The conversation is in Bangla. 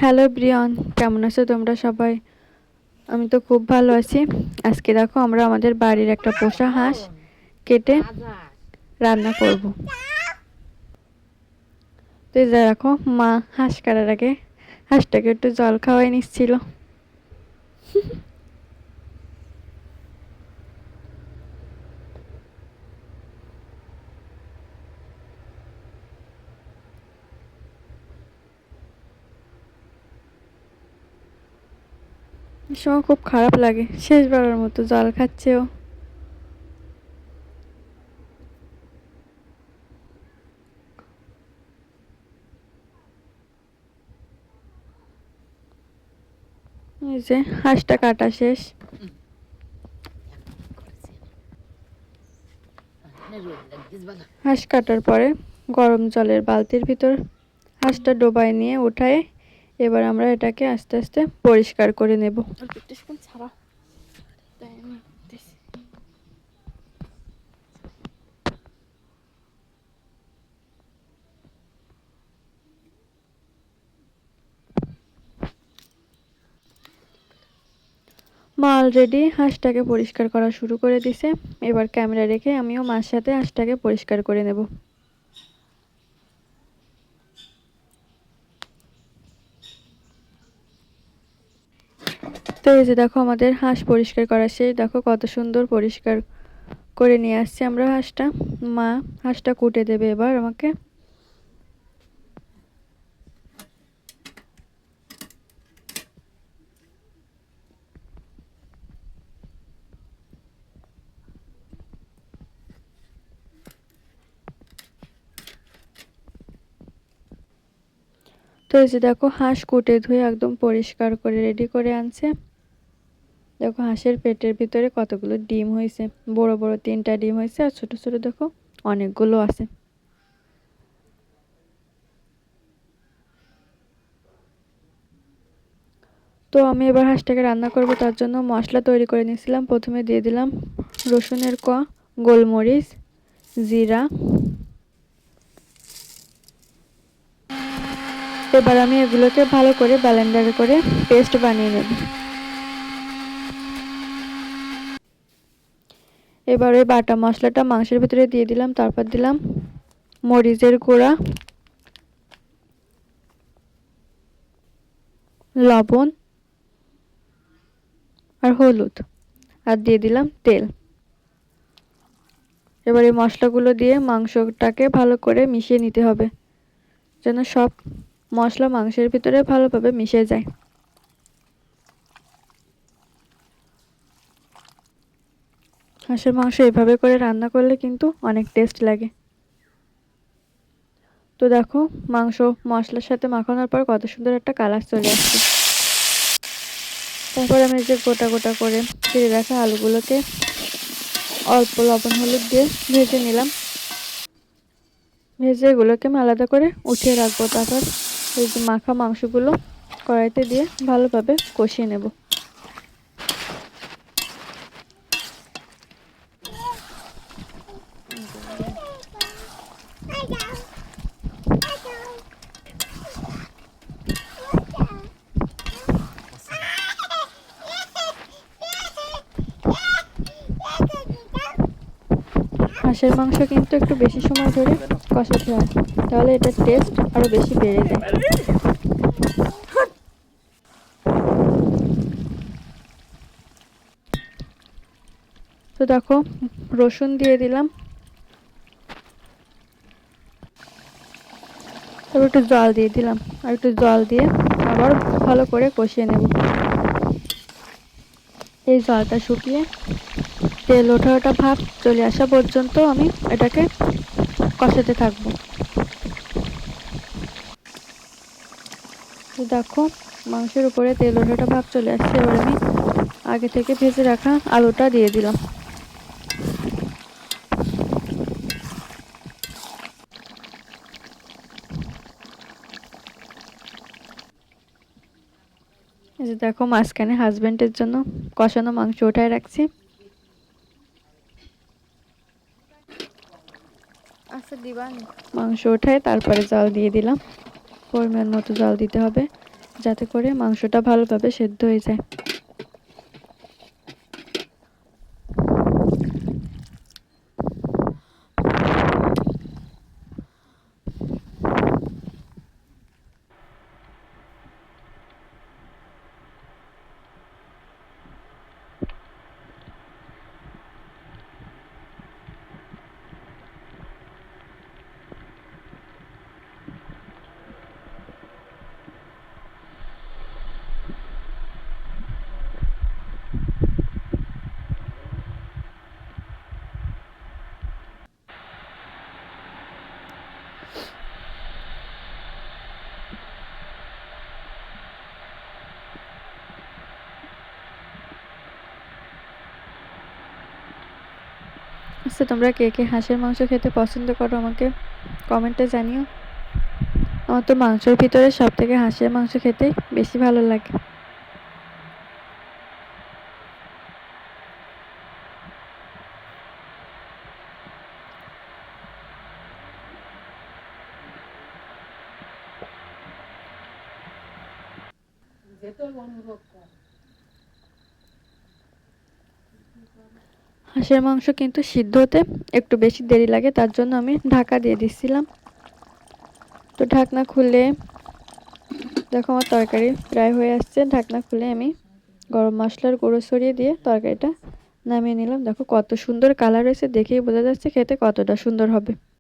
হ্যালো ব্রিয়ন, কেমন আছো তোমরা সবাই? আমি তো খুব ভালো আছি। আজকে দেখো আমরা আমাদের বাড়ির একটা পোষা হাঁস কেটে রান্না করব। তো এই যে দেখো, মা হাঁস কাটার আগে হাঁসটাকে একটু জল খাওয়াই নিচ্ছিল। এই সময় খুব খারাপ লাগে, শেষবারের মতো জল খাচ্ছেও। এই যে হাঁসটা কাটা শেষ। হাঁস কাটার পরে গরম জলের বালতির ভিতর হাঁসটা ডোবায় নিয়ে উঠায় এবার আমরা এটাকে আস্তে আস্তে পরিষ্কার করে নেব। মা অলরেডি হাঁসটাকে পরিষ্কার করা শুরু করে দিছে। এবার ক্যামেরা রেখে আমিও মার সাথে হাঁসটাকে পরিষ্কার করে নেব। তো এই যে দেখো আমাদের হাঁস পরিষ্কার করা শেষ। দেখো কত সুন্দর পরিষ্কার করে নিয়ে আসছি আমরা হাঁসটা। মা হাঁসটা কুটে দেবে এবার আমাকে। তো এই যে দেখো হাঁস কুটে ধুয়ে একদম পরিষ্কার করে রেডি করে আনছে। দেখো হাঁসের পেটের ভিতরে কতগুলো ডিম হয়েছে। বড় বড় 3টা ডিম হয়েছে, আর ছোট ছোট দেখো অনেকগুলো আছে। তো আমি এবার হাঁসটাকে রান্না করব, তার জন্য মশলা তৈরি করে নিয়েছিলাম। প্রথমে দিয়ে দিলাম রসুনের কোয়া, গোলমরিচ, জিরা। এবার আমি এগুলোকে ভালো করে ব্লেন্ডারে করে পেস্ট বানিয়ে নেব। এবার ওই বাটা মশলাটা মাংসের ভিতরে দিয়ে দিলাম। তারপর দিলাম মরিচের গুঁড়া, লবণ আর হলুদ, আর দিয়ে দিলাম তেল। এবার এই মশলাগুলো দিয়ে মাংসটাকে ভালো করে মিশিয়ে নিতে হবে, যেন সব মশলা মাংসের ভিতরে ভালোভাবে মিশে যায়। হাঁসের মাংস এভাবে করে রান্না করলে কিন্তু অনেক টেস্ট লাগে। তো দেখো মাংস মশলার সাথে মাখানোর পর কত সুন্দর একটা কালার চলে আসছে। তারপর আমি যে গোটা গোটা করে কেটে রাখা আলুগুলোকে অল্প লবণ হলুদ দিয়ে ভেজে নিলাম। ভেজে এগুলোকে আমি আলাদা করে উঠিয়ে রাখবো। তারপর এই যে মাখা মাংসগুলো কড়াইতে দিয়ে ভালোভাবে কষিয়ে নেব। হাঁসের মাংস কিন্তু একটু বেশি সময় ধরে কষাতে হয়, তাহলে এটার টেস্ট আরো বেশি বেড়ে যায়। তো দেখো রসুন দিয়ে দিলাম। তারপর একটু জল দিয়ে দিলাম, আর একটু জল দিয়ে আবার ভালো করে কষিয়ে নেব। এই জলটা শুকিয়ে তেল ওঠা ওঠা ভাব চলে আসা পর্যন্ত আমি এটাকে কষাতে থাকবো। দেখো মাংসের উপরে তেল ওঠা ওঠা ভাব চলে আসছে। এবার আমি আগে থেকে ভেজে রাখা আলুটা দিয়ে দিলাম। এই যে দেখো মাঝখানে হাজবেন্ডের জন্য কষানো মাংস ওঠায় রাখছি। মাংস ওঠায় তারপরে জল দিয়ে দিলাম। পরিমাণ মতো জল দিতে হবে। যাতে করে মাংসটা ভালোভাবে সেদ্ধ হয়ে যায়। আচ্ছা, তোমরা কে কে হাঁসের মাংস খেতে পছন্দ করো আমাকে কমেন্টে জানিও। আমার তো মাংসের ভিতরে সব থেকে হাঁসের মাংস খেতে বেশি ভালো লাগে। হাঁসের মাংস কিন্তু সিদ্ধ হতে একটু বেশি দেরি লাগে, তার জন্য আমি ঢাকা দিয়ে দিচ্ছিলাম। তো ঢাকনা খুলে দেখো আমার তরকারি প্রায় হয়ে আসছে। ঢাকনা খুলে আমি গরম মশলার গুঁড়ো ছড়িয়ে দিয়ে তরকারিটা নামিয়ে নিলাম। দেখো কত সুন্দর কালার হয়েছে, দেখেই বোঝা যাচ্ছে খেতে কতটা সুন্দর হবে।